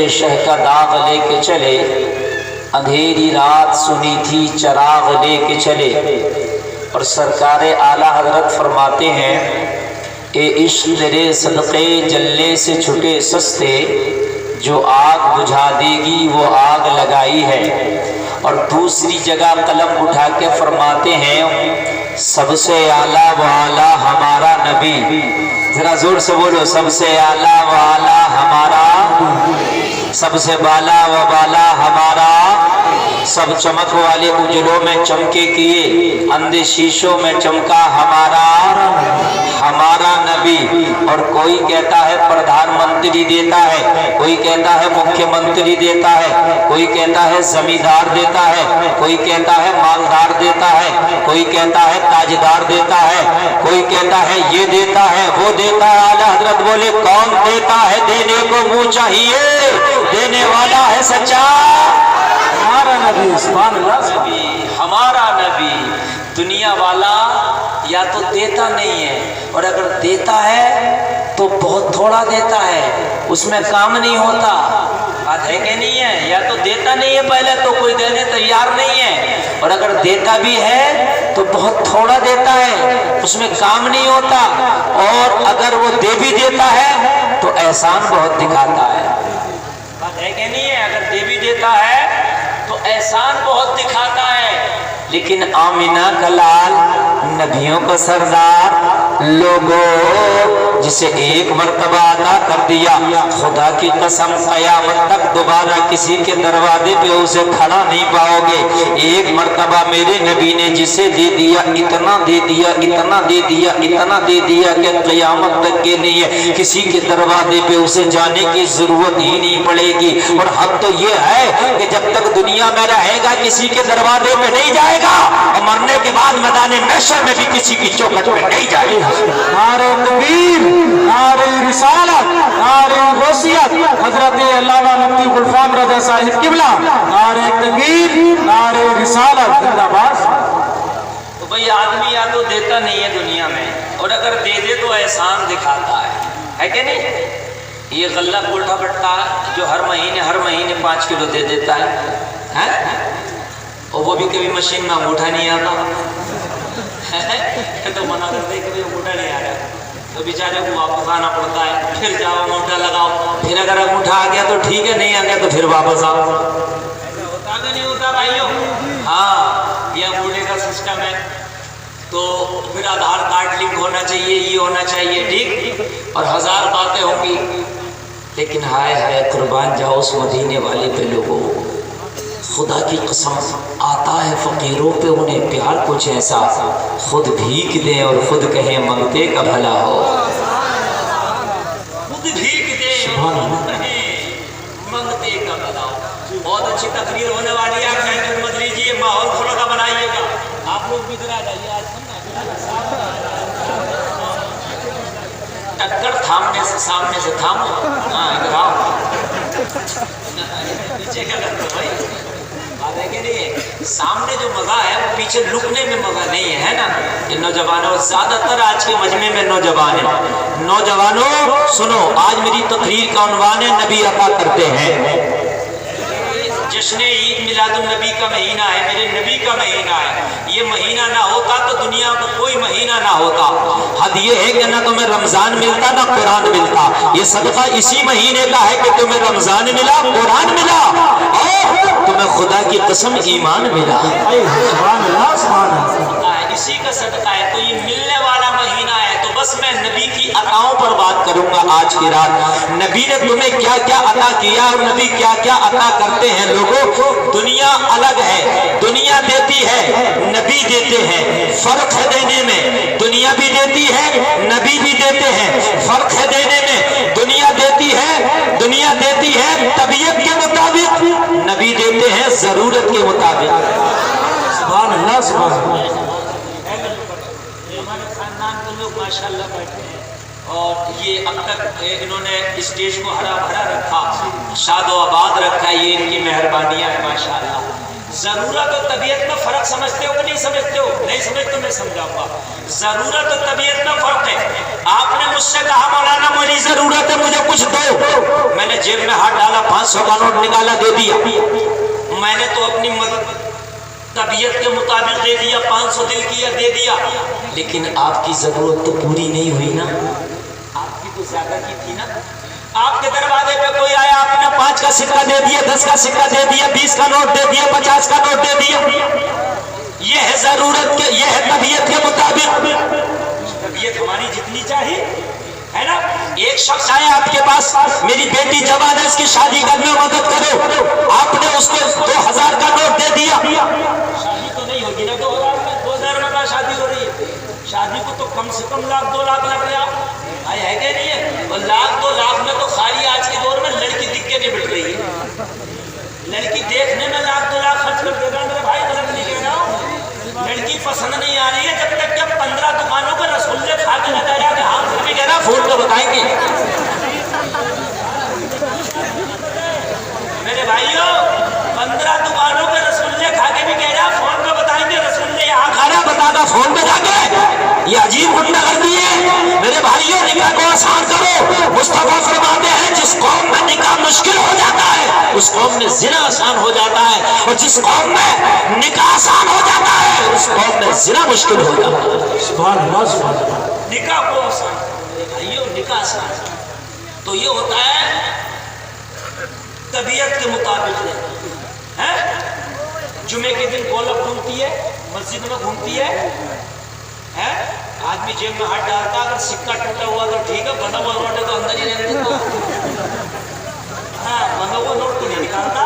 شہ کا داغ لے کے چلے، اندھیری رات سنی تھی چراغ لے کے چلے۔ اور سرکار اعلیٰ حضرت فرماتے ہیں، اے عشق تیرے صدقے جلنے سے چھٹے سستے، جو آگ بجھا دے گی وہ آگ لگائی ہے۔ اور دوسری جگہ قلم اٹھا کے فرماتے ہیں، سب سے اعلیٰ و اعلیٰ ہمارا نبی، ذرا زور سے بولو، سب سے اعلیٰ و اعلیٰ ہمارا، سب سے بالا و بالا ہمارا، سب چمک والے اجلوں میں چمکے کیے، اندھے شیشوں میں چمکا ہمارا نبی۔ اور کوئی کہتا ہے پردھان منتری دیتا ہے، کوئی کہتا ہے مکھیہ منتری دیتا ہے، کوئی کہتا ہے زمیندار دیتا ہے، کوئی کہتا ہے مالدار دیتا ہے، کوئی کہتا ہے تاجدار دیتا ہے، کوئی کہتا ہے یہ دیتا ہے وہ دیتا ہے۔ اعلیٰ حضرت بولے کون دیتا ہے؟ دینے کو منہ چاہیے، دینے والا ہے سچا ہمارا نبی، سبحان اللہ، ہمارا نبی۔ دنیا والا یا تو دیتا نہیں ہے، اور اگر دیتا ہے تو بہت تھوڑا دیتا ہے، اس میں کام نہیں ہوتا، بات ہے کہ نہیں ہے؟ یا تو دیتا نہیں ہے پہلے تو کوئی دینے تیار نہیں ہے، اور اگر دیتا بھی ہے تو بہت تھوڑا دیتا ہے، اس میں کام نہیں ہوتا، اور اگر وہ دے بھی دیتا ہے تو احسان بہت دکھاتا ہے، بات ہے کہ نہیں ہے؟ اگر دے بھی دیتا ہے تو احسان بہت دکھاتا ہے۔ لیکن آمینہ کا لال، نبیوں کا سردار، لوگوں جسے ایک مرتبہ عطا کر دیا، خدا کی قسم قیامت تک دوبارہ کسی کے دروازے پہ اسے کھڑا نہیں پاؤ گے۔ ایک مرتبہ میرے نبی نے جسے دے دیا، اتنا دے دیا، اتنا دے دیا، اتنا دے دیا کہ قیامت تک کے لیے کسی کے دروازے پہ اسے جانے کی ضرورت ہی نہیں پڑے گی۔ اور حق تو یہ ہے کہ جب تک دنیا میں رہے گا کسی کے دروازے پہ نہیں جائے گا، اور مرنے کے بعد میدان محشر میں بھی کسی کی چوکھٹ پہ نہیں جائے گا۔ نعرہ تکبیر، نعرہ رسالت، نعرہ غوثیت، حضرت علامہ مفتی غلفام رضا صاحب قبلہ، نعرہ تکبیر، نعرہ رسالت، زندہ باد۔ تو بھئی آدمی یا تو دیتا نہیں ہے دنیا میں، اور اگر دے دے تو احسان دکھاتا ہے کہ نہیں؟ یہ غلہ الٹا بٹا جو ہر مہینے 5 کلو دے دیتا ہے، اور وہ بھی کبھی مشین میں انگوٹھا نہیں آتا تو منع کرتے کہ بھئی انگوٹھا نہیں آ رہا، تو بیچارے کو واپس آنا پڑتا ہے، پھر جاؤ انگوٹھا لگاؤ، پھر اگر انگوٹھا آ گیا تو ٹھیک ہے، نہیں آ گیا تو پھر واپس آؤ۔ ہوتا کہ نہیں ہوتا بھائیوں؟ ہاں، یہ انگوٹھے کا سسٹم ہے، تو پھر آدھار کارڈ لنک ہونا چاہیے، یہ ہونا چاہیے، ٹھیک، اور 1000 باتیں ہوں گی، لیکن ہائے ہائے قربان جاؤ اس مدینے والے پہ لوگوں، خدا کی قسم آتا ہے فقیروں پہ انہیں پیار کچھ ایسا، خود بھیک دیں اور خود کہیں منگتے کا بھلا ہو، خود بھیک دیں اور خود کہیں منگتے کا بھلا ہو۔ بہت اچھی تقریر ہونے والی ہے، آپ محنت مت لیجیے، ماحول تھوڑا کا بنائیے گا، آپ لوگ بھی ادھر آ جائیے، آج ٹکر تھامنے سے سامنے سے تھامو، ہاں ادھر آؤ، پیچھے کیا کرتے ہو بھائی؟ بات ہے کہ نہیں؟ سامنے جو مزہ ہے وہ پیچھے لکنے میں مزہ نہیں ہے نا؟ یہ نوجوانوں، زیادہ تر آج کے مجمع میں نوجوان ہیں، نوجوانوں سنو، آج میری تقریر کا عنوان ہے نبی عطا کرتے ہیں۔ جشن عید میلاد النبی کا مہینہ ہے، میرے نبی کا مہینہ ہے، یہ مہینہ نہ ہوتا تو دنیا میں کوئی مہینہ نہ ہوتا۔ حد یہ ہے کہ نہ تمہیں رمضان ملتا نہ قرآن ملتا، یہ صدقہ اسی مہینے کا ہے کہ تمہیں رمضان ملا، قرآن ملا، اور تمہیں خدا کی قسم ایمان ملا، سبحان اللہ، سبحان اللہ، اسی کا صدقہ ہے۔ تو یہ ملنے والا مہینہ ہے، تو بس میں نبی کی عطاؤں پر بات کروں گا آج کی رات۔ نبی نے تمہیں کیا کیا عطا کیا اور نبی کیا کیا عطا کرتے ہیں۔ لوگوں دنیا الگ ہے، دنیا دیتی ہے، نبی دیتے ہیں، فرق ہے دینے میں، دنیا بھی دیتی ہے، نبی بھی دیتے ہیں، فرق ہے دینے میں، دنیا دیتی ہے طبیعت کے مطابق، نبی دیتے ہیں ضرورت کے مطابق۔ سبحان اللہ، سبحان اللہ۔ ہمارے خاندان کے لوگ ماشاءاللہ بیٹھے ہیں، اور یہ اب تک انہوں نے اسٹیج کو ہرا بھرا رکھا، شاد و آباد رکھا، یہ ان کی مہربانیاں ہیں ماشاءاللہ۔ ضرورت اور طبیعت میں فرق سمجھتے ہو کہ نہیں سمجھتے ہو؟ نہیں سمجھتے میں سمجھاؤں گا. ضرورت اور طبیعت میں فرق ہے. آپ نے مجھ سے کہا مولانا میری ضرورت ہے مجھے کچھ دو. میں نے جیب میں ہاتھ ڈالا 500 کا نوٹ نکالا دے دیا. میں نے تو اپنی مدد طبیعت کے مطابق دے دیا, 500 دل کیا دے دیا. لیکن آپ کی ضرورت تو پوری نہیں ہوئی نا, آپ کی تو زیادہ کی تھی نا. آپ کے دروازے پہ کوئی آیا, آپ نے 5 کا سکہ دے دیا, 10 کا سکہ دے دیا, 20 کا نوٹ دے دیا, 50 کا نوٹ دے دیا. یہ ہے ضرورت کے, یہ ہے طبیعت کے مطابق. طبیعت ہماری جتنی چاہیے ہے نا. ایک شخص آیا آپ کے پاس, میری بیٹی جوان ہے اس کی شادی کرنے میں مدد کرو. آپ نے اس کو 2000 کا نوٹ دے دیا. شادی تو نہیں ہوگی نا 2000 میں شادی ہو رہی ہے. شادی کو تو کم سے کم 1 2 لاکھ لگ رہے ہیں. ہے کہ نہیں ہے؟ اور 1 2 لاکھ میں تو خالی آج کے دور میں لڑکی دکھ کے نہیں بٹ رہی ہے. لڑکی دیکھنے میں 1 2 لاکھ خرچ کر دے گا میرے بھائی, غلط نہیں کہہ رہا ہوں. لڑکی پسند نہیں آ رہی ہے جب تک کہ 15 دکانوں پر رسگلے کھا کے بتایا کہ ہاں بھی کہہ رہا فون تو بتائیں گے. میرے بھائیوں 15 دکانوں پہ رسگلے کھا کے بھی کہہ رہا فون پہ بتائیں گے. رسگلے یہاں کھا رہا بتا گا فون پہ جا کے, یہ عجیب گنڈا گردی ہے. میرے بھائیوں نکاح کو آسان کرو. مصطفیٰ فرماتے ہیں جس قوم میں نکاح مشکل ہو جاتا ہے اس قوم میں زنا آسان ہو جاتا ہے, اور جس قوم میں نکاح آسان ہو جاتا ہے اس قوم میں زنا مشکل ہو جاتا ہے. سبحان اللہ سبحان اللہ. نکاح کو آسان کرو بھائیوں, نکاح آسان تو یہ ہوتا ہے طبیعت کے مطابق ہے. جمعے کے دن گولک گھومتی ہے, مسجد میں گھومتی ہے. آدمی جیب میں ہاتھ ڈالتا, اگر سکہ ٹوٹا ہوا تو ٹھیک ہے, بنا ہوا نوٹ ہے تو اندر ہی رہنے دیتا. ہاں بنا ہوا نوٹ تو نہیں نکالتا,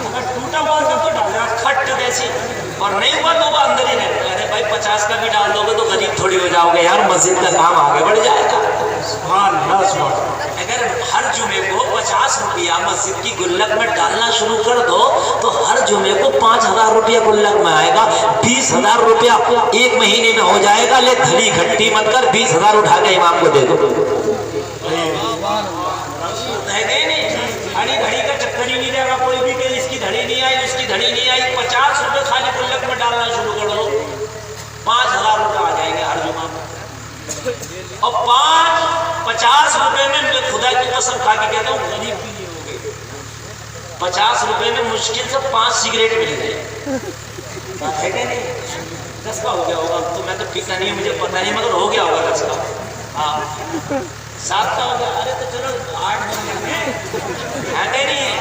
اگر ٹوٹا ہوا تو ڈال دینا کھٹ جیسی, اور نہیں ہوا تو وہ اندر ہی رہتا ہے. ارے بھائی 50 کا بھی ڈال دو گے تو غریب تھوڑی ہو جاؤ گے یار, مسجد کا کام آگے بڑھ جائے گا. سبحان اللہ سبحان اللہ. اگر ہر جمعے کو 50 روپیہ مسجد کی گلک میں ڈالنا شروع کر دو تو ہر جمعے کو 5000 روپیہ گلک میں آئے گا. 20000 روپیہ ایک مہینے میں ہو جائے گا. لے دھلی گھٹی مت کر, 20000 اٹھا کے امام کو دے دو. ہے کہ نہیں؟ گھڑی گھڑی کا چکر ہی نہیں رہے گا. کوئی بھی کہ اس کی دھڑی نہیں آئی, اس کی دھڑی نہیں آئی. 50 روپے خالی گلک میں ڈالنا شروع کر دو, 5000 روپے آ جائیں گے ہر جمعہ میں. اور 50 روپے میں میں خدا کی قسم کھا کے کہتا ہوں غریب بھی نہیں ہوں گے. 50 روپے میں مشکل سے 5 سگریٹ مل گئے. ہے کہ نہیں؟ 10 کا ہو گیا ہوگا تو میں تو پیتا نہیں, مجھے پتا نہیں, مگر ہو گیا ہوگا 10 کا. ہاں 7 کا ہو گیا. ارے تو چلو 8 ہے کہ نہیں ہے؟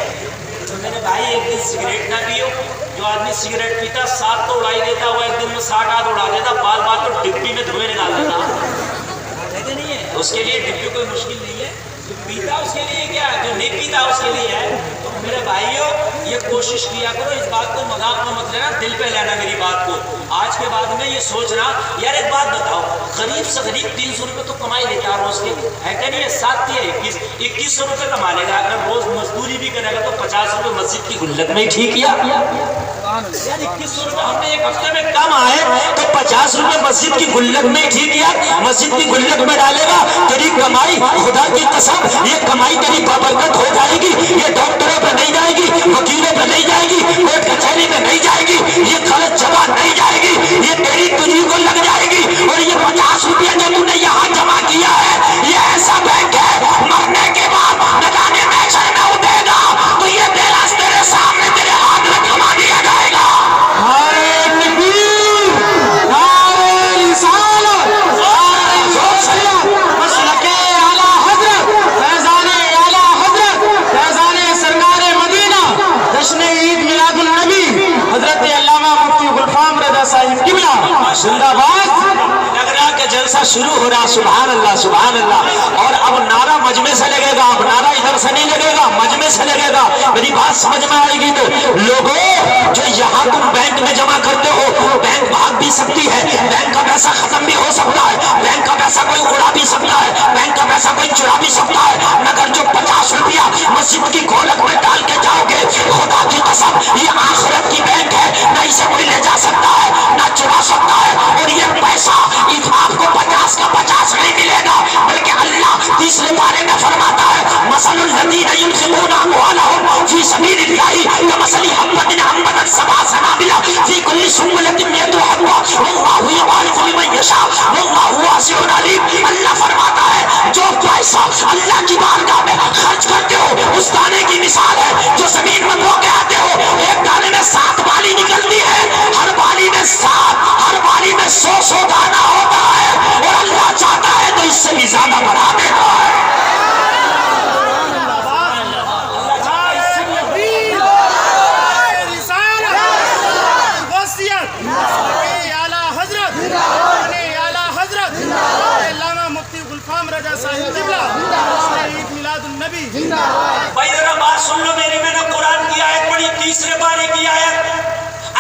تو میرے بھائی ایک دن سگریٹ نہ پیو. جو آدمی سگریٹ پیتا 7 تو اڑائی دیتا, وہ ایک دن میں 60 آدھ اڑا دیتا, بال بال تو ڈبی میں دھوئے نکال دیتا. نہیں ہے اس کے لیے ڈبی کوئی مشکل نہیں ہے. جو پیتا اس کے لیے کیا ہے, جو نہیں پیتا اس کے لیے ہے. تو میرے بھائیوں یہ کوشش کیا کرو, اس بات کو مذاق میں مت لینا, دل پہ لینا میری بات کو. آج کے بعد میں یہ سوچنا یار ایک بات بتاؤ, غریب سے غریب 300 روپے تو کمائی لیتا روز کے, ہے کہ نہیں ہے؟ 7 یا 2100 روپے کما لے گا. اگر روز مزدوری بھی کرے گا تو 50 روپے مسجد کی گلک میں ٹھیک کیا. یار 2100 روپے ہم نے ایک ہفتے میں کم آئے تو 50 روپے مسجد کی گلک میں ٹھیک کیا. مسجد کی گلک میں ڈالے گا, تیری کمائی خدا کی قسم یہ کمائی تیری بابرکت ہو جائے گی. یہ ڈاکٹروں پہ نہیں جائے گی, وکیلوں پہ نہیں جائے گی, کوٹ کچہری میں نہیں جائے گی, یہ غلط جگہ نہیں جائے گی, یہ تیری تجھی کو لگ جائے گی. اور یہ 50 روپیہ جو تو نے یہاں جمع کیا ہے یہ ایسا بینک ہے, مرنے کے بعد نگانے محشر میں اٹھے گا تو یہ بیراس تیرے سامنے تیرے ہاتھ میں تھما دیا جائے گا. نعرہ تکبیر, نعرہ رسالت, نعرہ غوثیت, مسلک اعلیٰ حضرت, فیضان اعلیٰ حضرت, فیضان سرکار مدینہ, جشن عید میلاد النبی حضرت علامہ مفتی غلفام رضا صاحب قبلہ زندہ باد. لگ رہا کہ جلسہ شروع ہو رہا. سبحان اللہ سبحان اللہ. اور اب نعرہ مجمع سے لگے گا, اب نعرہ ادھر سے نہیں لگے گا, مجمع سے لگے گا. میری بات سمجھ میں آئے گی تو لوگوں جو یہاں تم بینک میں جمع کرتے ہو, بینک بھاگ بھی سکتی ہے, بینک کا پیسہ ختم بھی ہو سکتا ہے, بینک کا پیسہ کوئی اڑا بھی سکتا ہے, بینک کا پیسہ کوئی چرا بھی سکتا ہے, مگر جو 50 روپیہ مسجد کی گولک میں ڈال کے جاؤ گے, خدا کی قسم یہ آخرت کی بینک ہے, نہ اسے کوئی لے جا سکتا ہے نہ چرا سکتا ہے. اور یہ پیسہ آپ کو 50 کا 50 نہیں ملے گا, بلکہ اللہ تیسرے پارے میں فرماتا ہے مثل الذین ينفقون اموالهم فی سبیل اللہ کمثل حبۃ انبتت سبع سنابل مثال ہے جو زمین میں بو کے آتے ہو، ایک دانے میں 7 بالی نکلتی ہے، ہر بالی میں 7، ہر بالی میں 100 دانہ ہوتا ہے، اور اللہ چاہتا ہے تو اس سے بھی زیادہ بڑھا دیتا ہے۔ بھائی ذرا بات سن لو میری، میں نے قرآن کی آیت پڑھی، تیسرے پارے کی آیت۔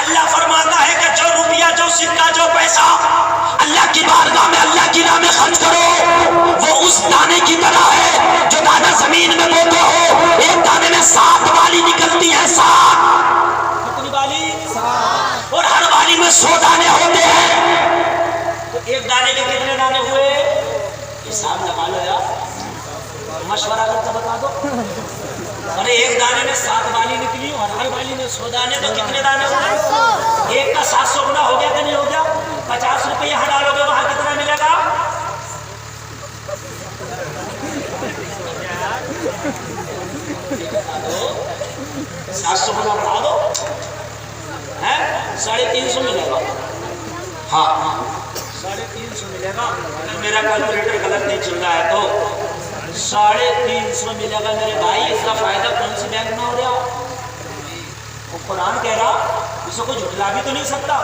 اللہ فرماتا ہے کہ جو روپیہ، جو سکہ، جو پیسہ اللہ کی بارگاہ میں اللہ کی راہ میں خرچ کرو، وہ اس دانے کی طرح ہے جو دانہ زمین میں بوتے ہو، ایک دانے میں 7 بالی نکلتی ہے، 7۔ کتنی بالی؟ 7۔ اور ہر بالی میں 100 دانے ہوتے ہیں، تو ایک دانے کے کتنے دانے ہوئے؟ حساب لگا لو یار، مشورہ کر کے بتا دو۔ ارے ایک دانے میں 7 بالی نکلی اور ہر بالی میں 100 دانے، تو کتنے دانے ہوئے؟ ایک کا 700 گنا ہو گیا کہ نہیں ہو گیا؟ 50 روپے یہاں ڈالو گے وہاں کتنا ملے گا؟ سات 700 گنا بڑھا دو، 350 ملے گا۔ ہاں 350 ملے گا، اگر میرا کیلکولیٹر غلط نہیں چل رہا ہے تو 350 ملے گا میرے بھائی۔ اس کا فائدہ کون سی بینک میں ہو رہا؟ وہ قرآن کہہ رہا، اسے کوئی جھٹلا بھی تو نہیں سکتا،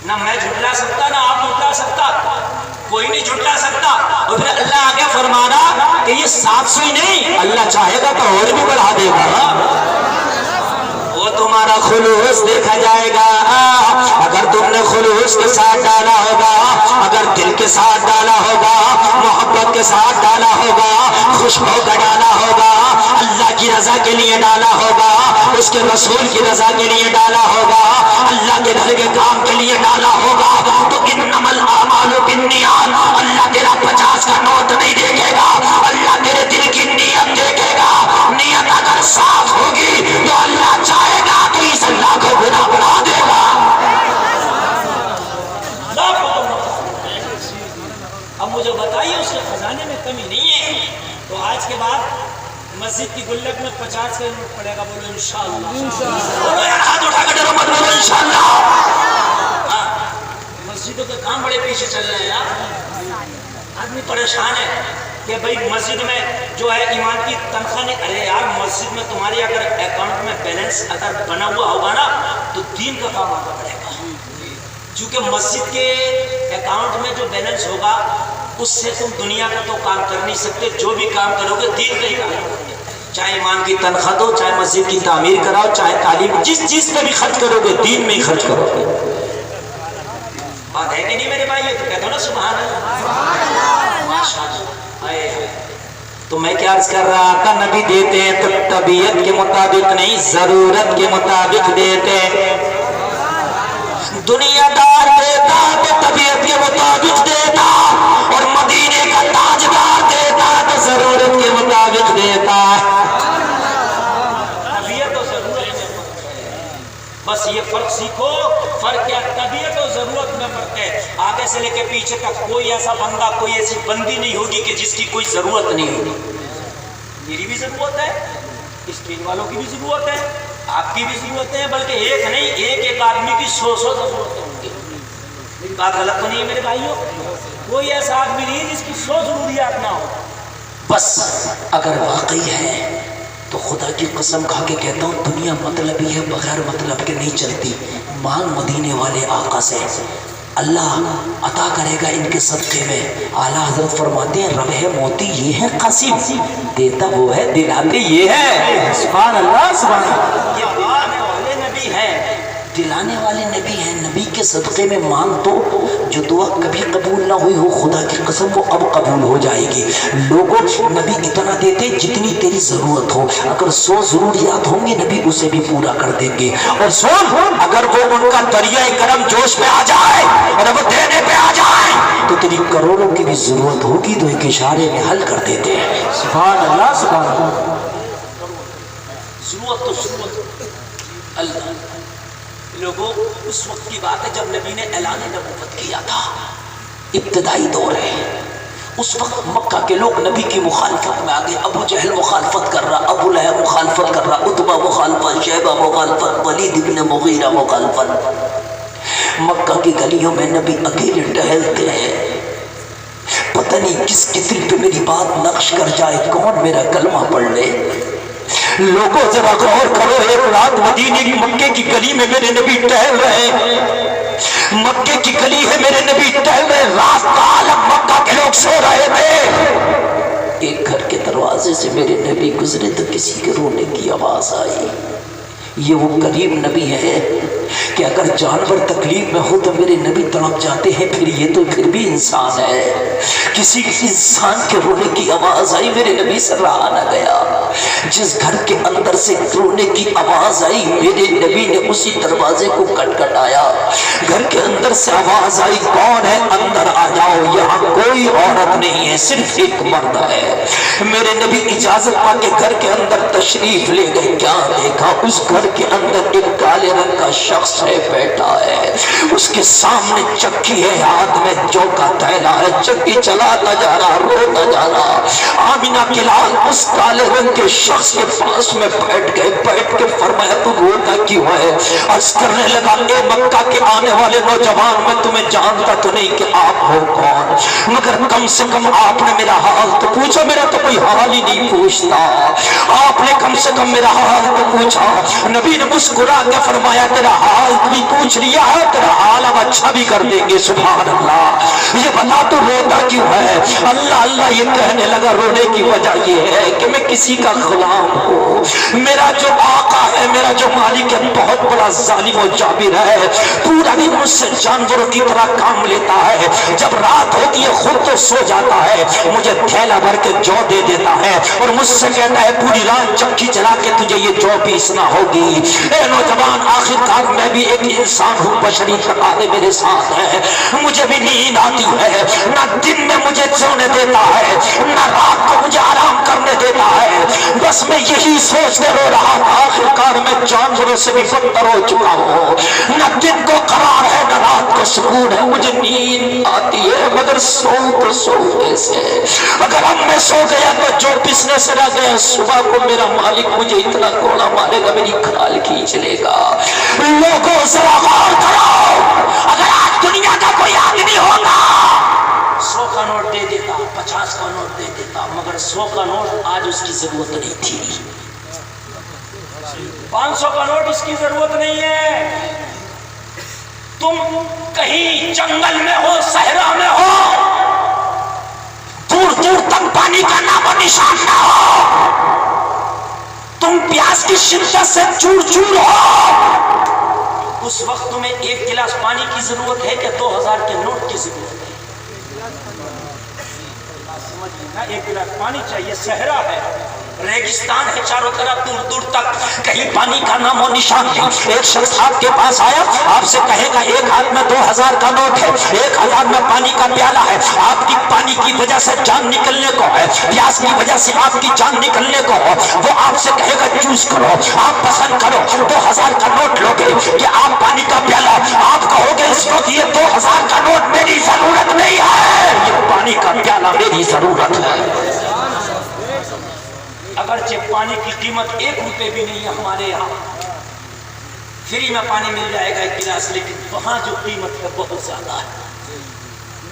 نہ میں جھٹلا سکتا نہ آپ جھٹلا سکتا، کوئی نہیں جھٹلا سکتا۔ اور پھر اللہ آگے فرمانا کہ یہ 700 ہی نہیں، اللہ چاہے گا تو اور بھی بڑھا دے گا، وہ تمہارا خلوص دیکھا جائے گا۔ اگر تم نے خلوص کے ساتھ ڈالا ہوگا، اگر دل کے ساتھ ڈالا ہوگا، محبت کے ساتھ ڈالا ہوگا، خوش ہو کر ڈالا ہوگا، اللہ کی رضا کے لیے ڈالا ہوگا، اس کے رسول کی رضا کے لیے ڈالا ہوگا، اللہ کے گھر کے کام کے لیے ڈالا ہوگا، تو انما الاعمال بالنیات، اللہ تیرا 50 کا نوٹ نہیں دیکھے گا، اللہ تیرے دل کی نیت دیکھے گا۔ نیت اگر صاف ہوگی تو اللہ چاہے گا تو اس اللہ کو گناہ بنا دے گا۔ اب مجھے بتائیے اس کے خزانے میں کمی نہیں ہے، تو آج کے بعد مسجد کی گلک میں 50 کا نوٹ پڑے گا، بولو انشاءاللہ۔ بولو یار، ہاتھ اٹھا کر ڈرو مت، بولو انشاءاللہ۔ ہاں مسجدوں کے کام بڑے پیچھے چل رہے ہیں یار، آدمی پریشان ہے کہ بھائی مسجد میں جو ہے ایمان کی تنخواہ نہیں، ارے یار مسجد میں تمہاری اگر اکاؤنٹ میں بیلنس اگر بنا ہوا ہوگا نا تو دین کا کام آگے بڑھے گا، کیونکہ مسجد کے اکاؤنٹ میں جو بیلنس ہوگا اس سے تم دنیا کا تو کام کر نہیں سکتے، جو بھی کام کرو گے دین کا ہی کام کرو گے، چاہے ایمان کی تنخواہ دو، چاہے مسجد کی تعمیر کراؤ، چاہے تعلیم، جس چیز پہ بھی خرچ کرو گے دین میں ہی خرچ کرو گے۔ بات ہے کہ نہیں میرے بھائی؟ یہ تو کہتا ہوں نا سبحان اللہ، ماشاءاللہ۔ تو میں کیا عرض کر رہا تھا، نبی دیتے ہیں تو طبیعت کے مطابق نہیں، ضرورت کے مطابق دیتے ہیں۔ دنیا دار دیتا تو طبیعت کے مطابق دیتا، اور مدینے کا تاجدار دیتا تو ضرورت کے مطابق دیتا۔ طبیعت اور ضرورت میں فرق ہے، بس یہ فرق سیکھو۔ فرق کیا؟ طبیعت اور ضرورت میں فرق ہے۔ آگے سے لے کے پیچھے تک کوئی ایسا بندہ، کوئی ایسی بندی نہیں ہوگی کہ جس کی کوئی ضرورت نہیں ہوگی۔ میری بھی ضرورت ہے، اسٹیج والوں کی بھی ضرورت ہے، آپ کی بھی ضرورت ہے، بلکہ ایک نہیں، ایک آدمی کی 100 ضرورتیں ہوں گی۔ میری بات غلط تو نہیں ہے میرے بھائیوں؟ کوئی ایسا آدمی نہیں جس کی 100 ضروریات نہ ہو۔ بس اگر واقعی ہے تو خدا کی قسم کھا کے کہتا ہوں، دنیا مطلبی ہے، بغیر مطلب کے نہیں چلتی۔ مانگ مدینے والے آقا سے، اللہ عطا کرے گا ان کے صدقے میں۔ اعلیٰ حضرت فرماتے ہیں، ربح موتی یہ ہے قاسم، دیتا وہ ہے دلاتے یہ ہے۔ سبحان اللہ، سبحان اللہ۔ یہ دلانے والے نبی ہیں، دلانے والے نبی ہیں۔ نبی کے صدقے میں مانگ تو جو دعا کبھی قبول نہ ہوئی ہو، خدا کی قسم وہ اب قبول ہو جائے گی۔ لوگوں نبی اتنا دیتے جتنی تیری ضرورت ہو، اگر 100 ضروریات ہوں گی نبی اسے بھی پورا کر دیں گے۔ اور سن، اگر وہ ان کا دریائے کرم جوش پہ آ جائے اور وہ دینے پہ آ جائے تو تیری کروڑوں کی بھی ضرورت ہوگی تو ایک اشارے میں حل کر دیتے ہیں۔ سبحان اللہ، سبحان اللہ۔ ضرورت تو ضرورت اللہ۔ لوگوں، اس وقت کی بات ہے جب نبی نے اعلان نبوت کیا تھا، ابتدائی دور ہے، اس وقت مکہ کے لوگ نبی کی مخالفت میں آگے، ابو جہل مخالفت کر رہا، ابو لہب مخالفت کر رہا، عتبہ مخالفت، شیبہ مخالفت، ولید ابن مغیرہ مخالفت۔ مکہ کی گلیوں میں نبی اکیلے ٹہلتے ہیں، پتہ نہیں کس کے دل پہ میری بات نقش کر جائے، کون میرا کلمہ پڑھ لے۔ لوگوں ذرا غور کرو، ایک رات مدینے کی مکے کی گلی میں میرے نبی ٹہل رہے ہیں، مکے کی گلی ہے، میرے نبی ٹہل رہے، رات کا عالم مکہ کے لوگ سو رہے تھے۔ ایک گھر کے دروازے سے میرے نبی گزرے تو کسی کے رونے کی آواز آئی۔ یہ وہ کریم نبی ہے کہ اگر جانور تکلیف میں ہو تو میرے نبی تڑپ جاتے ہیں، پھر بھی انسان ہے۔ کسی انسان کے رونے کی آواز آئی، میرے نبی سے رہا نہ گیا۔ جس گھر کے اندر سے رونے کی آواز آئی، میرے نبی نے اسی دروازے کو کٹکھٹایا۔ گھر کے اندر سے آواز آئی، کون ہے؟ اندر آ جاؤ، یہاں کوئی عورت نہیں ہے، صرف ایک مرد ہے۔ میرے نبی اجازت پا کے گھر کے اندر تشریف لے گئے۔ کیا دیکھا؟ اس گھر کے اندر ایک کالے رنگ کا شخص ہے، بیٹھا ہے، اس کے سامنے چکی ہے، ہاتھ میں جو کا تھیلا ہے، چکی چلاتا جا رہا، روتا جا رہا۔ آمینہ کے لال اس کالے رنگ کے شخص کے پاس میں بیٹھ گئے، بیٹھ کے فرمایا تو روتا کیوں ہے؟ عرض کرنے لگا، اے مکہ کے آنے والے نوجوان، میں تمہیں جانتا تو نہیں کہ آپ ہو کون، مگر کم سے کم آپ نے میرا حال تو پوچھا، میرا تو کوئی حال ہی نہیں پوچھتا، آپ نے کم سے کم میرا حال تو پوچھا۔ نبی نے مسکرا کے فرمایا، تیرا حال بھی پوچھ لیا ہے، تیرا حال اب اچھا بھی کر دیں گے۔ سبحان اللہ۔ یہ بتا تو روتا کیوں ہے؟ اللہ اللہ یہ کہنے لگا، رونے کی وجہ یہ ہے کہ میں کسی کا غلام ہوں، میرا جو آقا ہے، میرا جو مالک ہے، بہت بڑا ظالم و جابر ہے، پورا دن مجھ سے جانوروں کی طرح کام لیتا ہے، جب رات ہوتی ہے خود تو سو جاتا ہے، مجھے تھیلا بھر کے جو دے دیتا ہے اور مجھ سے کہتا ہے پوری رات چکی چلا کے تجھے یہ جو پیسنا ہوگی۔ اے نوجوان، آخر کار میں بھی ایک انسان ہوں، بشری تقاضے میرے ساتھ ہے، مجھے بھی نیند آتی ہے، نہ دن میں مجھے سونے دیتا ہے، نہ رات کو مجھے آرام کرنے دیتا ہے، بس میں یہی سوچتے رو رہا تھا، آخر کار میں جانوروں سے بھی بدتر ہو چکا ہوں، نہ دن کو قرار ہے نہ رات کو سکون ہے، مجھے نیند آتی ہے مگر سو تو سو کیسے؟ اگر ہم میں سو گیا تو جو پسنے سے رہ گیا، صبح کو میرا مالک مجھے اتنا کوڑا مارے گا، میری کھال کھینچ لے گا۔ لوگوں ذرا غور کرو، اگر آج دنیا کا کوئی آدمی ہوگا 100 کا نوٹ دے دیتا، 50 کا نوٹ دے دیتا، مگر 100 کا نوٹ آج اس کی ضرورت نہیں تھی، 500 کا نوٹ اس کی ضرورت نہیں ہے۔ تم کہیں جنگل میں ہو، صحرا میں ہو، دور دور تک پانی کا نام و نشان نہ ہو، تم پیاس کی شدت سے چور چور ہو، اس وقت تمہیں 1 گلاس پانی کی ضرورت ہے کہ 2000 کے نوٹ کی ضرورت ہے؟ سمجھ لینا، 1 گلاس پانی چاہیے، صحرا ہے، ریگستان ہے چاروں طرف، دور دور تک کہیں پانی کا نام و نشان نہیں۔ ایک شخص آپ کے پاس آیا، آپ سے کہے گا ایک ہاتھ میں 2000 کا نوٹ ہے، 1000 میں پانی کا پیالہ ہے، آپ کی پانی کی وجہ سے جان نکلنے کو ہے، پیاس کی وجہ سے آپ کی جان نکلنے کو ہے، وہ آپ سے کہے گا چوز کرو، آپ پسند کرو، 2000 کا نوٹ لوگے کہ آپ پانی کا پیالہ؟ آپ کہو گے اس وقت یہ 2000 کا نوٹ میری ضرورت نہیں ہے، یہ پانی کا پیالہ میری ضرورت ہے۔ اگرچہ پانی کی قیمت 1 روپے بھی نہیں ہے ہمارے یہاں، فری میں پانی مل جائے گا 1 گلاس، لیکن وہاں جو قیمت ہے بہت زیادہ ہے۔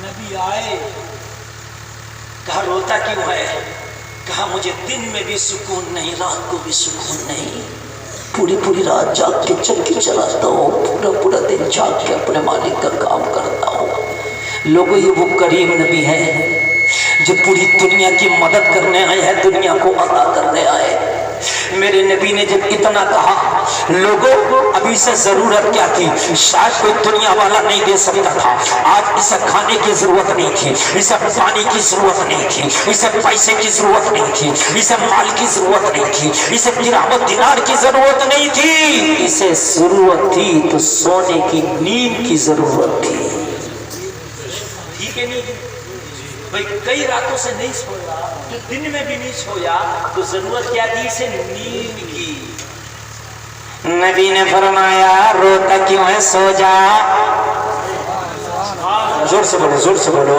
نبی آئے، کہا روتا کیوں ہے؟ کہا مجھے دن میں بھی سکون نہیں، رات کو بھی سکون نہیں، پوری رات جاگ کے چکی چلاتا ہوں، پورا دن جاگ کے اپنے مالک کا کام کرتا ہوں۔ لوگوں یہ وہ کریم نبی ہے جو پوری دنیا کی مدد کرنے آئے ہیں، دنیا کو عطا کرنے آئے۔ میرے نبی نے جب اتنا کہا، لوگوں ابھی سے ضرورت کیا تھی؟ شاید کوئی دنیا والا نہیں دے سکتا تھا، آج اسے کھانے کی ضرورت نہیں تھی، اسے پانی کی ضرورت نہیں تھی، اسے پیسے کی ضرورت نہیں تھی، اسے مال کی ضرورت نہیں تھی، اسے درہم و دینار کی ضرورت نہیں تھی، اسے ضرورت تھی تو سونے کی نیند کی ضرورت تھی۔ ٹھیک ہے نہیں؟ بھئی کئی راتوں سے نہیں سویا، تو دن میں بھی نہیں سویا، تو ضرورت کیا تھی؟ اسے نیند کی۔ نبی نے فرمایا روتا کیوں ہے؟ سو جا۔ زور سے بولو، زور سے بولو۔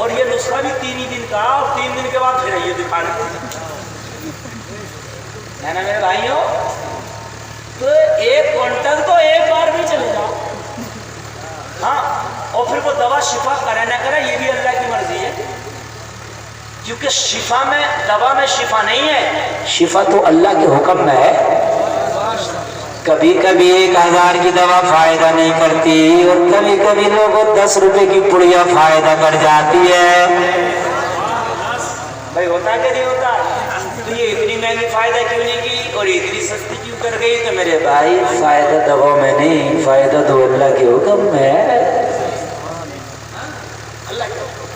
اور یہ نسخہ بھی 3 ہی دن کا، اور 3 دن کے بعد پھر یہ دکھانا ہے نا میرے بھائیوں. تو 1 کوئنٹل تو ایک بار بھی چلے جاؤ. ہاں، اور پھر وہ دوا شفا کرے نہ کرے یہ بھی اللہ کی مرضی ہے، کیونکہ شفا میں، دوا میں شفا نہیں ہے، شفا تو اللہ کے حکم میں ہے. کبھی کبھی 1000 کی دوا فائدہ نہیں کرتی، اور کبھی کبھی لوگوں 10 روپے کی پڑیا فائدہ کر جاتی ہے. بھائی ہوتا کہ نہیں ہوتا؟ تو یہ اتنی مہنگی فائدہ کیوں نہیں کی اور اتنی سستی کیوں کر گئی؟ تو میرے بھائی فائدہ دوا میں نہیں، فائدہ تو اللہ کے حکم میں ہے. اللہ کے حکم.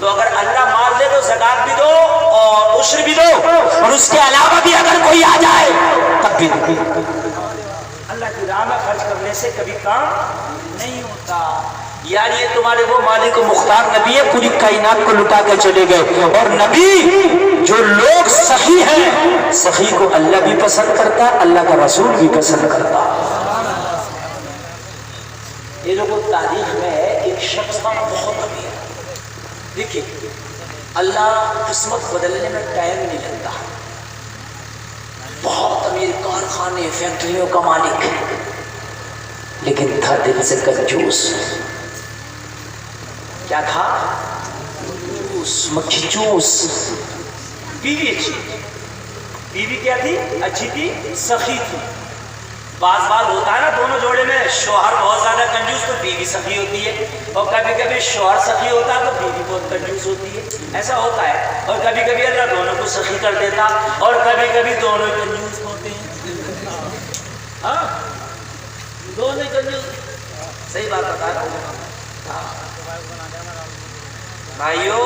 تو اگر اللہ مار دے تو زکات بھی دو اور عشر بھی دو، اور اس کے علاوہ بھی اگر کوئی آ جائے تب بھی دو. اللہ کی راہ میں خرچ کرنے سے کبھی کام نہیں ہوتا. یار یہ تمہارے وہ مالک و مختار نبی ہے، پوری کائنات کو لٹا کے چلے گئے. اور نبی جو لوگ سخی ہیں، سخی کو اللہ بھی پسند کرتا، اللہ کا رسول بھی پسند کرتا. یہ لوگوں تاریخ میں ہے ایک شخص کا بہت امیر. دیکھیے اللہ قسمت بدلنے میں ٹائم نہیں لگتا. بہت امیر، کارخانے فیکٹریوں کا مالک، لیکن تھا دل سے کنجوس. کیا تھا؟ مکھی چوس. بیوی اچھی، بیوی کیا تھی؟ اچھی تھی، سخی تھی. بعض بار ہوتا ہے نا دونوں جوڑے میں، شوہر بہت زیادہ کنجوس تو بیوی سخی ہوتی ہے، اور کبھی کبھی شوہر سخی ہوتا ہے تو بیوی بہت کنجوس ہوتی ہے. ایسا ہوتا ہے. اور کبھی کبھی اللہ دونوں کو سخی کر دیتا، اور کبھی کبھی دونوں کنجوس ہوتے ہیں. ہاں دونوں کنجوس. صحیح بات بتا رہا ہوں بھائیو.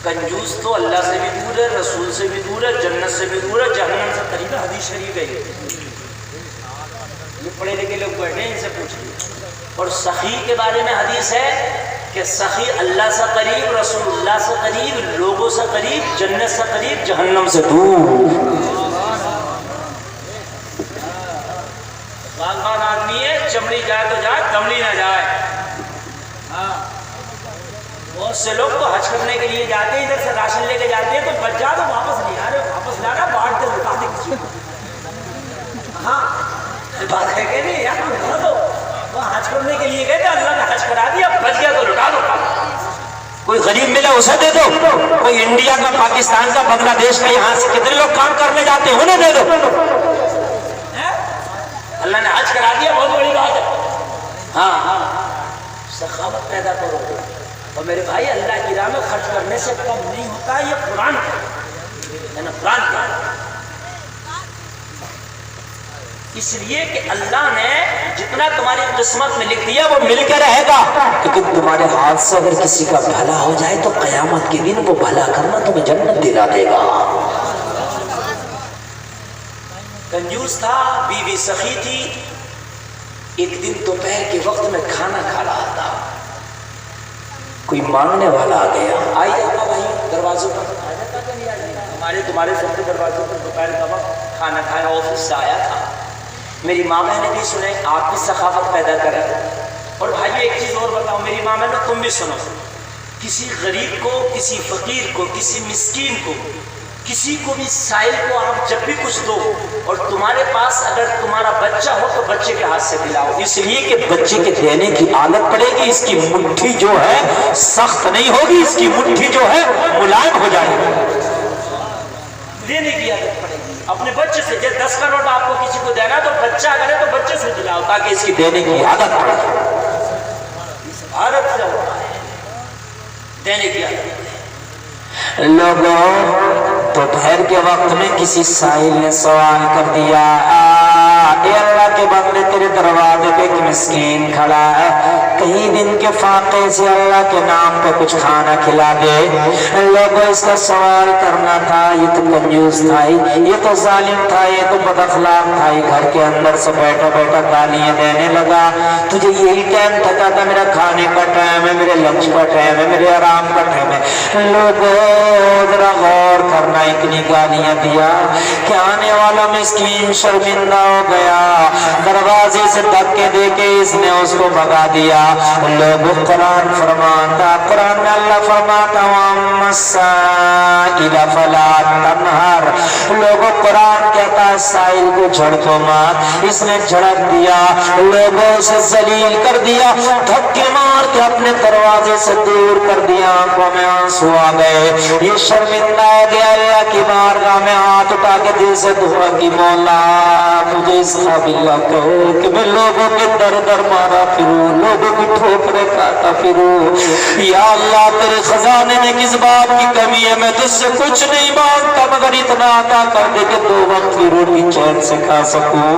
کنجوس تو اللہ سے بھی دور ہے، رسول سے بھی دور ہے، جنت سے بھی دور ہے، جہنم سے قریب ہے. حدیث شریف ہے. یہ پڑھے لکھے لوگ بیٹھے ہیں، ان سے پوچھیے. اور سخی کے بارے میں حدیث ہے کہ سخی اللہ سے قریب، رسول اللہ سے قریب، لوگوں سے قریب، جنت سے قریب، جہنم سے دور. باغبان آدمی ہے، چمڑی جائے تو جائے، دمڑی نہ جائے. بہت سے لوگ تو حج کرنے کے لیے جاتے ہیں، ادھر سے راشن لے کے جاتے ہیں تو بچ جا تو واپس نہیں آ رہے، واپس لا رہا بانٹ دے لٹا دے کسی کو. ہاں بات ہے کہ نہیں یار؟ تو وہ حج کرنے کے لیے گئے تھے، اللہ نے حج کرا دیا، بچ گیا تو لٹا دو. کوئی غریب ملے اسے دے دو، کوئی انڈیا کا، پاکستان کا، بنگلہ دیش کا، یہاں سے کتنے لوگ کام کرنے جاتے ہیں انہیں دے دو. اللہ نے حج کرا دیا، بہت بڑی بات ہے. ہاں ہاں سخاوت پیدا کرو. اور میرے بھائی اللہ کی راہ میں خرچ کرنے سے کم نہیں ہوتا. یہ قرآن ہے نا، قرآن کا. اس لیے کہ اللہ نے جتنا تمہاری قسمت میں لکھ دیا وہ مل کے رہے گا، لیکن تمہارے ہاتھ سے اگر کسی کا بھلا ہو جائے تو قیامت کے دن وہ بھلا کرنا تمہیں جنت دلا دے گا. کنجوس تھا، بیوی سخی تھی. ایک دن دوپہر کے وقت میں کھانا کھا رہا تھا، کوئی مانگنے والا آ گیا. آئی جاتا بھائی دروازوں پر، آ جاتا کہ نہیں آ جاتا؟ ہمارے تمہارے سب کے دروازوں پر دوپہر کا وقت کھانا کھایا، آفس سے آیا تھا. میری ماں بہنیں بھی سنیں، آپ بھی سخاوت پیدا کریں. اور بھائی ایک چیز اور بتاؤ میری ماں بہنوں، تم بھی سنو. کسی غریب کو، کسی فقیر کو، کسی مسکین کو، کسی کو بھی سائل کو آپ جب بھی کچھ دو، اور تمہارے پاس اگر تمہارا بچہ ہو تو بچے کے ہاتھ سے دلاؤ. اس لیے کہ بچے کے دینے کی عادت پڑے گی، اس کی مٹھی جو ہے سخت نہیں ہوگی، اس کی مٹھی جو ہے ملائم ہو جائے گی. دینے کی عادت پڑے گی اپنے بچے سے. جب 10 کا نوٹ آپ کو کسی کو دینا تو بچہ کرے تو بچے سے دلاؤ، تاکہ اس کی دینے کی عادت پڑے. اس عادت سے ہوتا ہے دینے کی عادت. لوگوں دوپہر کے وقت میں کسی سائل نے سوال کر دیا، اے اللہ کے بندے تیرے دروازے پہ ایک مسکین کھڑا ہے، کئی دن کے فاقے سے اللہ کے نام پہ کچھ کھانا کھلا دے. لوگوں اس کا سوال کرنا تھا، یہ تو کنجوس تھا، یہ تو ظالم تھا، یہ تو بد اخلاق تھا، یہ گھر کے اندر سے بیٹھا بیٹھا گالیاں دینے لگا. تجھے یہی ٹائم تھکا تھا، میرا کھانے کا ٹائم ہے، میرے لنچ کا ٹائم ہے، میرے آرام کا ٹائم ہے. لوگوں ذرا غور کرنا، اتنی گالیاں دیا کہ آنے والا مسکین شرمندہ ہو گیا. دروازے سے سے دھکے دے کے اس نے اس کو بھگا دیا۔ لوگوں قرآن فرماتا، قرآن میں اللہ فرماتا وَأَمَّا السَّائِلَ فَلَا تَنْهَرْ۔ لوگوں قرآن کہتا ہے سائل کو جھڑ تو مات، اس نے جھڑک دیا، لوگوں اسے ذلیل کر دیا، دھکے مار کے اپنے دروازے سے دور کر دیا، آنکھوں میں آنسو آ گئے، یہ شرمندہ ہو گیا، اللہ کی بارگاہ میں ہاتھ اٹھا کے دل سے دعا کی، مولا مجھے اس قابل نہ کرو کہ میں لوگوں کے در در مارا پھروں، لوگوں کی ٹھوکریں کھاتا پھروں، یا اللہ تیرے خزانے میں کس بات کی کمی ہے، میں تجھ سے کچھ نہیں مانگتا مگر اتنا عطا کر دے کہ دو وقت کی روٹی چین سے کھا سکوں۔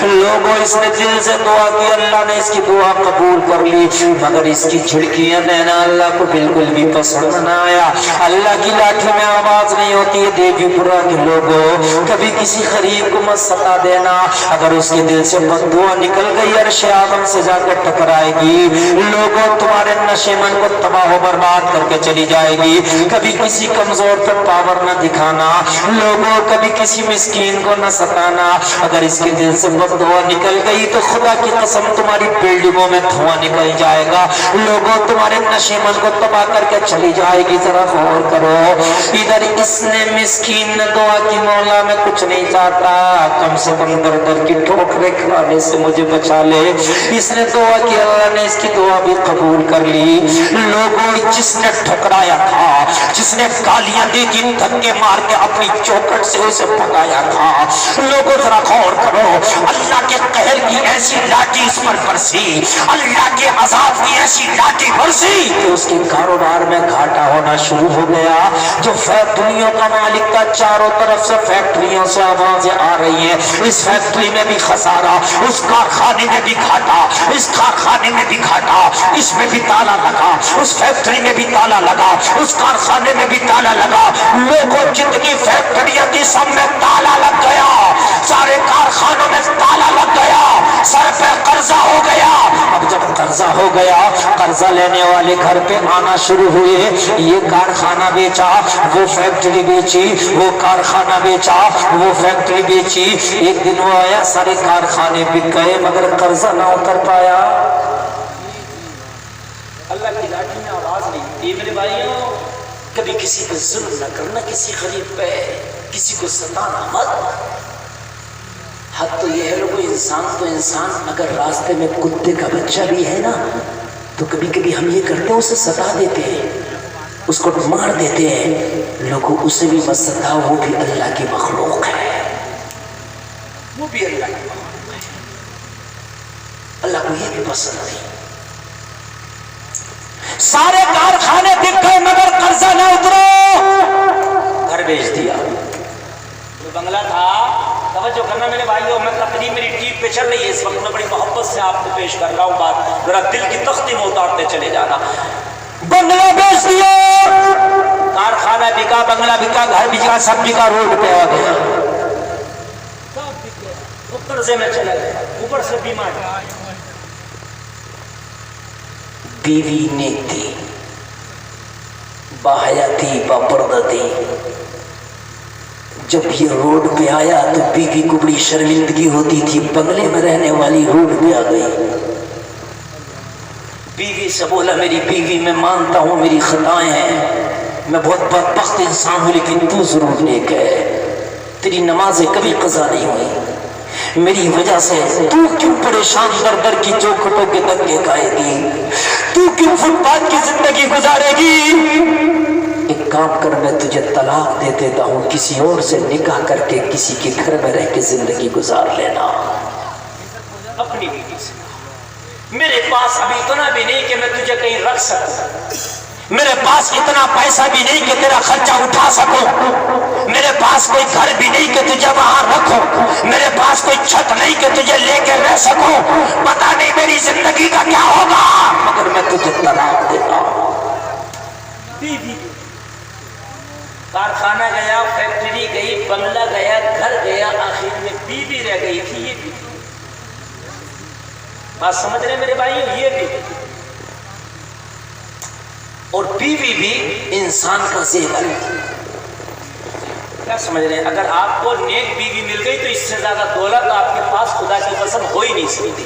لوگوں اس نے دل سے دعا کی، اللہ نے اس کی دعا قبول کر لی، مگر اس کی جھڑکیاں دینا اللہ کو بالکل بھی پسند نہ آیا۔ اللہ کی لاٹھی میں آواز نہیں ہوتی ہے، دیوی پورا کے لوگوں کبھی کسی غریب کو مت ستا دینا، اگر اس کے دل سے بد دعا نکل گئی عرش اعظم سے جا کر ٹکرائے گی، لوگوں تمہارے نشے من کو تباہ و برباد کر کے چلی جائے گی۔ کبھی کسی کمزور پر پاور نہ دکھانا، لوگوں کبھی کسی مسکین کو نہ ستانا، اگر اس کے دل سے بد دعا نکل گئی تو خدا کی قسم تمہاری بلڈنگوں میں دھواں نکل جائے گا، لوگوں تمہارے نشے من کو تباہ کر کے چلی جائے گی۔ ذرا غور کرو، ادھر اس نے مسکین نے دعا کی، مولا میں کچھ نہیں چاہتا، کم سے کم در در کی ٹھوکریں کھانے سے مجھے بچا لے، اس نے دعا کی، اللہ نے اس کی دعا بھی قبول کر لی۔ لوگوں جس نے ٹھکرایا تھا، جس نے گالیاں دی تھی، دھکے مار کے اپنی چوکھٹ سے اسے بھگایا تھا، لوگوں ذرا غور کرو، اللہ کے قہر کی ایسی لاٹھی اس پر برسی، اللہ کے عذاب کی ایسی لاٹھی برسی کہ اس کے کاروبار میں گھاٹا ہونا شروع ہو گیا۔ جو فیکٹریوں کا مالک تھا، چاروں طرف سے فیکٹریوں سے آوازیں آ رہی ہیں، اس فیکٹری میں بھی خسارہ، اس کارخانے میں بھی گھاٹا، اس کارخانے میں بھی گھاٹا، اس میں بھی تالا لگا، اس فیکٹری میں بھی تالا لگا، اس کارخانے میں بھی تالا لگا، لوگوں جتنی فیکٹریاں تھی سب میں تالا لگ گیا، سارے کارخانوں میں تالا لگ گیا، سر پہ قرضہ ہو گیا۔ اب جب قرضہ ہو گیا، قرضہ لینے والے گھر پہ آنا شروع ہوئے، یہ کارخانہ بیچا، وہ فیکٹری بیچی، وہ کارخانہ بیچا، وہ فیکٹری بیچی، ایک دن وہ آیا سارے کارخانے بک گئے مگر قرضہ نہ اتر پایا۔ اللہ کی لاٹھی میں آواز نہیں ہوتی میرے بھائیوں، کبھی کسی پہ ظلم نہ کرنا، کسی غریب پہ کسی کو ستانا مت۔ حد تو یہ ہے لوگوں، انسان تو انسان، اگر راستے میں کتے کا بچہ بھی ہے نا تو کبھی کبھی ہم یہ کرتے ہیں، اسے ستا دیتے ہیں، اس کو مار دیتے ہیں۔ لوگوں اسے بھی مت ستاؤ، وہ بھی اللہ کی مخلوق ہے، وہ بھی اللہ کی مخلوق ہے، اللہ کو یہ بھی پسند نہیں۔ سارے کارخانے بک گئے مگر قرضہ نہ اترو، گھر بیچ دیا۔ جو بنگلہ تھا، توجہ کرنا میرے بھائیوں، میں تقریب میری ٹیپ پہ چل رہی ہے اس وقت، میں بڑی محبت سے آپ کو پیش کر رہا ہوں بات، ذرا دل کی تختی میں اتارتے چلے جانا۔ بنگلہ بیچ دیا، کارخانہ بکا، بنگلہ بکا، گھر بکا، سب بکا، روڈ پہ آ گیا، سب بکے، وہ قرضے میں چلا گیا، اوپر سے بیمار۔ بیوی نیک تھی، باحیا تھی، باپردہ تھی، جب یہ روڈ پہ آیا تو بیوی کو بڑی شرمندگی ہوتی تھی، بنگلے میں رہنے والی روڈ پہ آ گئی۔ بیوی سے بولا، میری بیوی میں مانتا ہوں میری خطائیں ہیں، میں بہت بدبخت انسان ہوں، لیکن تو ضرور نیک ہے، تیری نمازیں کبھی قضا نہیں ہوئی، میری وجہ سے تو کیوں پریشان در در کی چوکھٹوں کے دھکے کھائے گی، تو کیوں فٹ پاتھ کی زندگی گزارے گی؟ ایک کام کر، میں تجھے طلاق دے دیتا ہوں، کسی اور سے نکاح کر کے کسی کے گھر میں رہ کے زندگی گزار لینا۔ اپنی بیوی سے میرے پاس ابھی اتنا بھی نہیں کہ میں تجھے کہیں رکھ سکوں، میرے پاس اتنا پیسہ بھی نہیں کہ تیرا خرچہ اٹھا سکوں، میرے پاس کوئی گھر بھی نہیں کہ تجھے وہاں رکھوں، میرے پاس کوئی چھت نہیں کہ تجھے لے کے رہ سکوں، پتہ نہیں میری زندگی کا کیا ہوگا، مگر میں تجھے طلاق دیتا ہوں۔ بیوی کارخانہ گیا، فیکٹری گئی، بنگلہ گیا، گھر گیا، آخر میں بیوی رہ گئی تھی۔ یہ بھی بات سمجھ رہے میرے بھائی، یہ بھی اور بیوی بھی انسان کا زیور ہے۔ کیا سمجھ رہے ہیں؟ اگر آپ کو نیک بیوی مل گئی تو اس سے زیادہ دولت آپ کے پاس خدا کی قسم ہو ہی نہیں سکتی۔